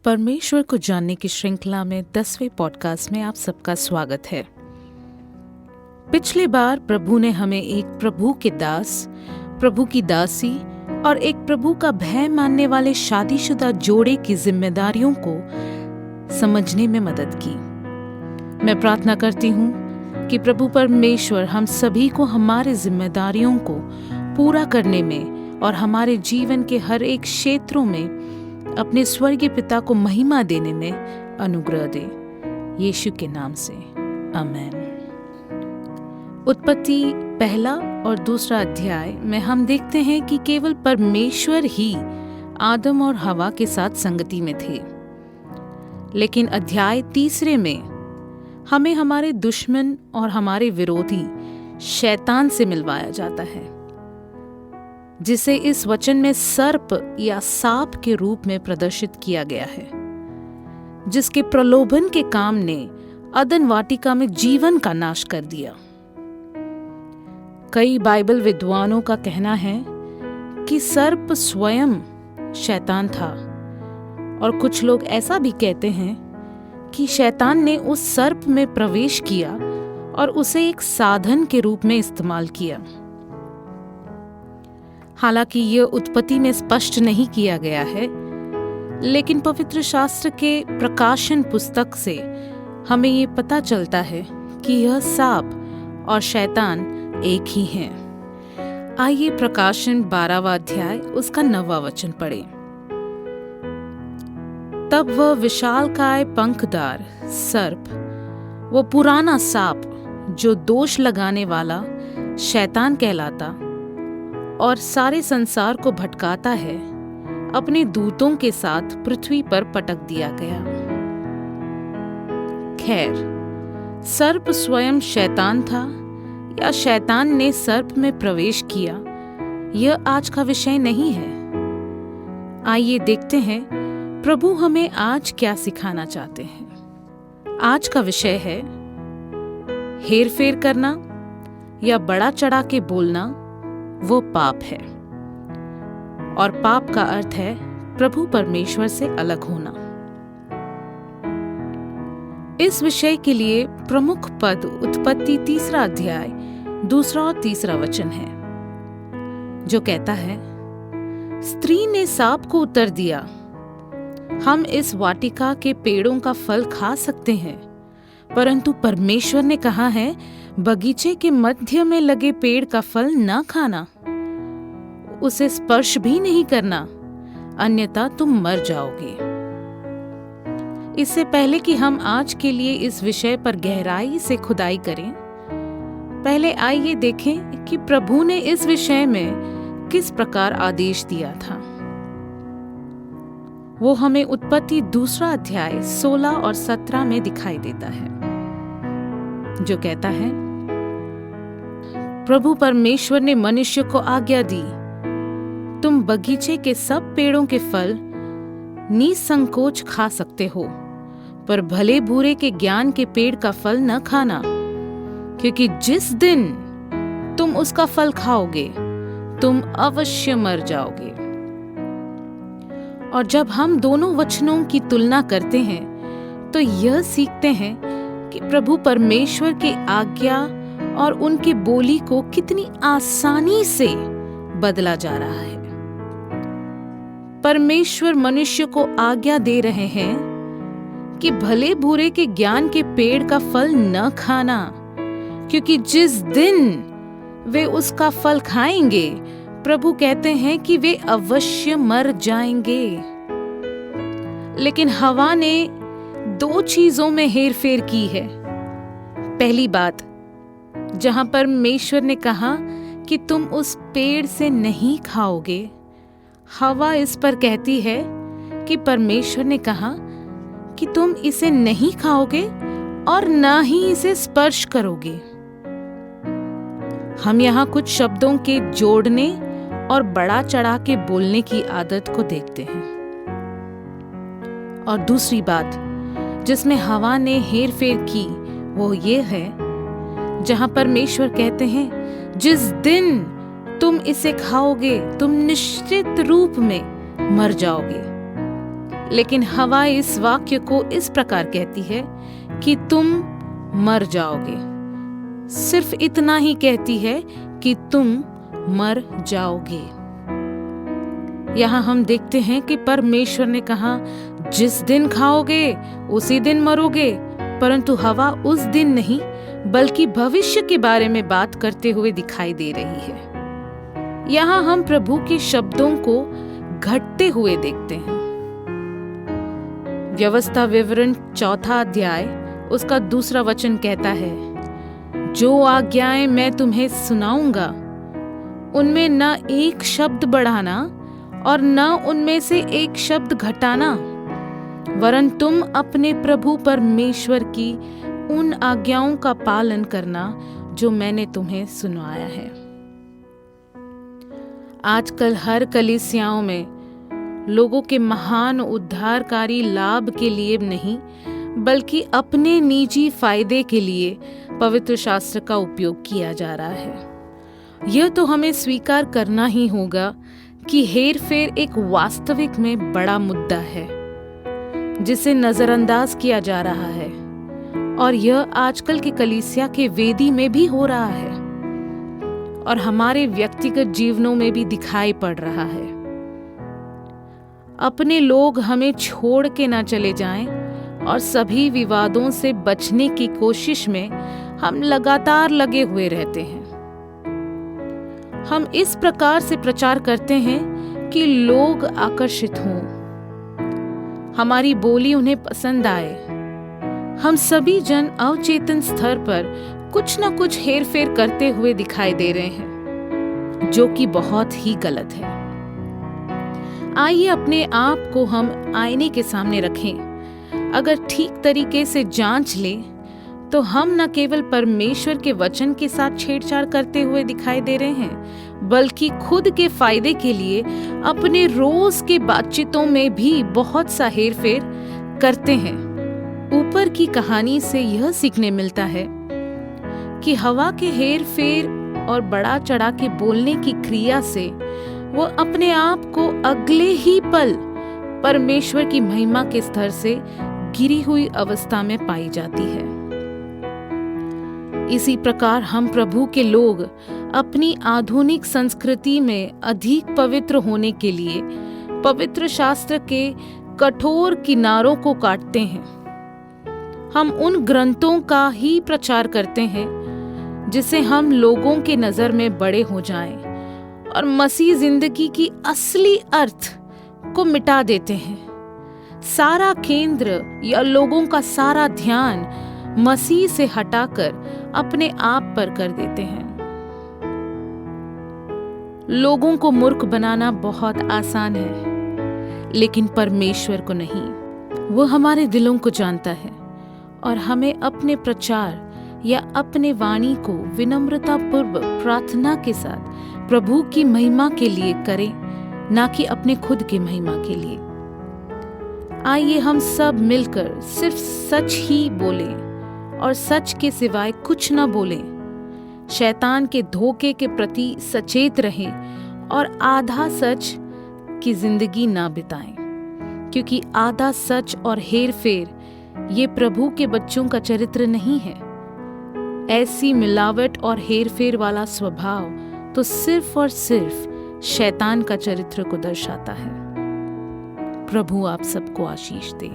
परमेश्वर को जानने की श्रृंखला में 10वें पॉडकास्ट में आप सबका स्वागत है। पिछली बार प्रभु ने हमें एक प्रभु के दास, प्रभु की दासी और एक प्रभु का भय मानने वाले शादीशुदा जोड़े की जिम्मेदारियों को समझने में मदद की। मैं प्रार्थना करती हूँ कि प्रभु परमेश्वर हम सभी को हमारे जिम्मेदारियों को पूरा करने में और हमारे जीवन के हर एक क्षेत्रों में अपने स्वर्गीय पिता को महिमा देने में अनुग्रह दे, यीशु के नाम से आमीन। उत्पत्ति पहला और दूसरा अध्याय में हम देखते हैं कि केवल परमेश्वर ही आदम और हवा के साथ संगति में थे, लेकिन अध्याय तीसरे में हमें हमारे दुश्मन और हमारे विरोधी शैतान से मिलवाया जाता है, जिसे इस वचन में सर्प या सांप के रूप में प्रदर्शित किया गया है, जिसके प्रलोभन के काम ने अदन वाटिका में जीवन का नाश कर दिया। कई बाइबल विद्वानों का कहना है कि सर्प स्वयं शैतान था, और कुछ लोग ऐसा भी कहते हैं कि शैतान ने उस सर्प में प्रवेश किया और उसे एक साधन के रूप में इस्तेमाल किया। हालांकि यह उत्पत्ति में स्पष्ट नहीं किया गया है, लेकिन पवित्र शास्त्र के प्रकाशन पुस्तक से हमें ये पता चलता है कि यह सांप और शैतान एक ही हैं। आइए प्रकाशन 12वां अध्याय उसका 9वां वचन पढ़ें। तब वह विशालकाय पंखदार सर्प, वो पुराना सांप जो दोष लगाने वाला शैतान कहलाता और सारे संसार को भटकाता है, अपने दूतों के साथ पृथ्वी पर पटक दिया गया। खैर, सर्प स्वयं शैतान था या शैतान ने सर्प में प्रवेश किया, यह आज का विषय नहीं है। आइए देखते हैं प्रभु हमें आज क्या सिखाना चाहते हैं। आज का विषय है हेरफेर करना या बड़ा चढ़ा के बोलना वो पाप है, और पाप का अर्थ है प्रभु परमेश्वर से अलग होना। इस विषय के लिए प्रमुख पद उत्पत्ति 3 अध्याय 2 और 3 वचन है, जो कहता है, स्त्री ने सांप को उत्तर दिया, हम इस वाटिका के पेड़ों का फल खा सकते हैं, परंतु परमेश्वर ने कहा है, बगीचे के मध्य में लगे पेड़ का फल न खाना, उसे स्पर्श भी नहीं करना, अन्यथा तुम मर जाओगे। इससे पहले कि हम आज के लिए इस विषय पर गहराई से खुदाई करें, पहले आइए देखें कि प्रभु ने इस विषय में किस प्रकार आदेश दिया था। वो हमें उत्पत्ति 2 अध्याय 16 और 17 में दिखाई देता है, जो कहता है, प्रभु परमेश्वर ने मनुष्य को आज्ञा दी, तुम बगीचे के सब पेड़ों के फल निसंकोच खा सकते हो, पर भले बुरे के ज्ञान के पेड़ का फल न खाना, क्योंकि जिस दिन तुम उसका फल खाओगे तुम अवश्य मर जाओगे। और जब हम दोनों वचनों की तुलना करते हैं तो यह सीखते हैं कि प्रभु परमेश्वर की आज्ञा और उनकी बोली को कितनी आसानी से बदला जा रहा है। परमेश्वर मनुष्य को आज्ञा दे रहे हैं कि भले बुरे के ज्ञान के पेड़ का फल न खाना, क्योंकि जिस दिन वे उसका फल खाएंगे, प्रभु कहते हैं कि वे अवश्य मर जाएंगे। लेकिन हवा ने 2 चीजों में हेरफेर की है। पहली बात, जहां परमेश्वर ने कहा कि तुम उस पेड़ से नहीं खाओगे, हवा इस पर कहती है कि परमेश्वर ने कहा कि तुम इसे नहीं खाओगे और न ही इसे स्पर्श करोगे। हम यहाँ कुछ शब्दों के जोड़ने और बड़ा चढ़ा के बोलने की आदत को देखते हैं। और दूसरी बात जिसमें हवा ने हेरफेर की वो ये है, जहां परमेश्वर कहते हैं, जिस दिन तुम इसे खाओगे तुम निश्चित रूप में मर जाओगे। लेकिन हवा इस वाक्य को इस प्रकार कहती है कि तुम मर जाओगे। सिर्फ इतना ही कहती है कि तुम मर जाओगे। यहाँ हम देखते हैं कि परमेश्वर ने कहा जिस दिन खाओगे उसी दिन मरोगे, परंतु हवा उस दिन नहीं बल्कि भविष्य के बारे में बात करते हुए दिखाई दे रही है। यहाँ हम प्रभु के शब्दों को घटते हुए देखते हैं। व्यवस्था विवरण 4 अध्याय उसका 2 वचन कहता है, जो आज्ञाएं मैं तुम्हें सुनाऊंगा उनमें न एक शब्द बढ़ाना और न उनमें से एक शब्द घटाना, वरन तुम अपने प्रभु परमेश्वर की उन आज्ञाओं का पालन करना जो मैंने तुम्हें सुनाया है। आजकल हर कलीसियाओं में लोगों के महान उद्धारकारी लाभ के लिए नहीं बल्कि अपने निजी फायदे के लिए पवित्र शास्त्र का उपयोग किया जा रहा है। यह तो हमें स्वीकार करना ही होगा कि हेरफेर एक वास्तविक में बड़ा मुद्दा है जिसे नजरअंदाज किया जा रहा है, और यह आजकल के कलीसिया के वेदी में भी हो रहा है और हमारे व्यक्तिगत जीवनों में भी दिखाई पड़ रहा है। अपने लोग हमें छोड़ के ना चले जाएं और सभी विवादों से बचने की कोशिश में हम लगातार लगे हुए रहते हैं। हम इस प्रकार से प्रचार करते हैं कि लोग आकर्षित हों, हमारी बोली उन्हें पसंद आए। हम सभी जन अवचेतन स्तर पर कुछ न कुछ हेरफेर करते हुए दिखाई दे रहे हैं, जो कि बहुत ही गलत है। आइए अपने आप को हम आईने के सामने रखें। अगर ठीक तरीके से जांच लें तो हम न केवल परमेश्वर के वचन के साथ छेड़छाड़ करते हुए दिखाई दे रहे हैं, बल्कि खुद के फायदे के लिए अपने रोज के बातचीतों में भी बहुत सा हेरफेर करते हैं। ऊपर की कहानी से यह सीखने मिलता है कि हवा के हेरफेर और बढ़ा चढ़ा के बोलने की क्रिया से वो अपने आप को अगले ही पल परमेश्वर की महिमा के स्तर से गिरी हुई अवस्था में पाई जाती है। इसी प्रकार हम प्रभु के लोग अपनी आधुनिक संस्कृति में अधिक पवित्र होने के लिए पवित्र शास्त्र के कठोर किनारों को काटते हैं। हम उन ग्रंथों का ही प्रचार करते हैं जिसे हम लोगों के नजर में बड़े हो जाएं और मसीह जिंदगी की असली अर्थ को मिटा देते हैं। सारा केंद्र या लोगों का सारा ध्यान मसीह से हटाकर अपने आप पर कर देते हैं। लोगों को मूर्ख बनाना बहुत आसान है, लेकिन परमेश्वर को नहीं। वो हमारे दिलों को जानता है और हमें अपने प्रचार या अपने वाणी को विनम्रता पूर्वक प्रार्थना के साथ प्रभु की महिमा के लिए करें, ना कि अपने खुद की महिमा के लिए। आइए हम सब मिलकर सिर्फ सच ही बोलें और सच के सिवाय कुछ न बोलें। शैतान के धोखे के प्रति सचेत रहें और आधा सच की जिंदगी ना बिताएं, क्योंकि आधा सच और हेरफेर ये प्रभु के बच्चों का चरित्र नहीं है। ऐसी मिलावट और हेरफेर वाला स्वभाव तो सिर्फ और सिर्फ शैतान का चरित्र को दर्शाता है। प्रभु आप सबको आशीष दे।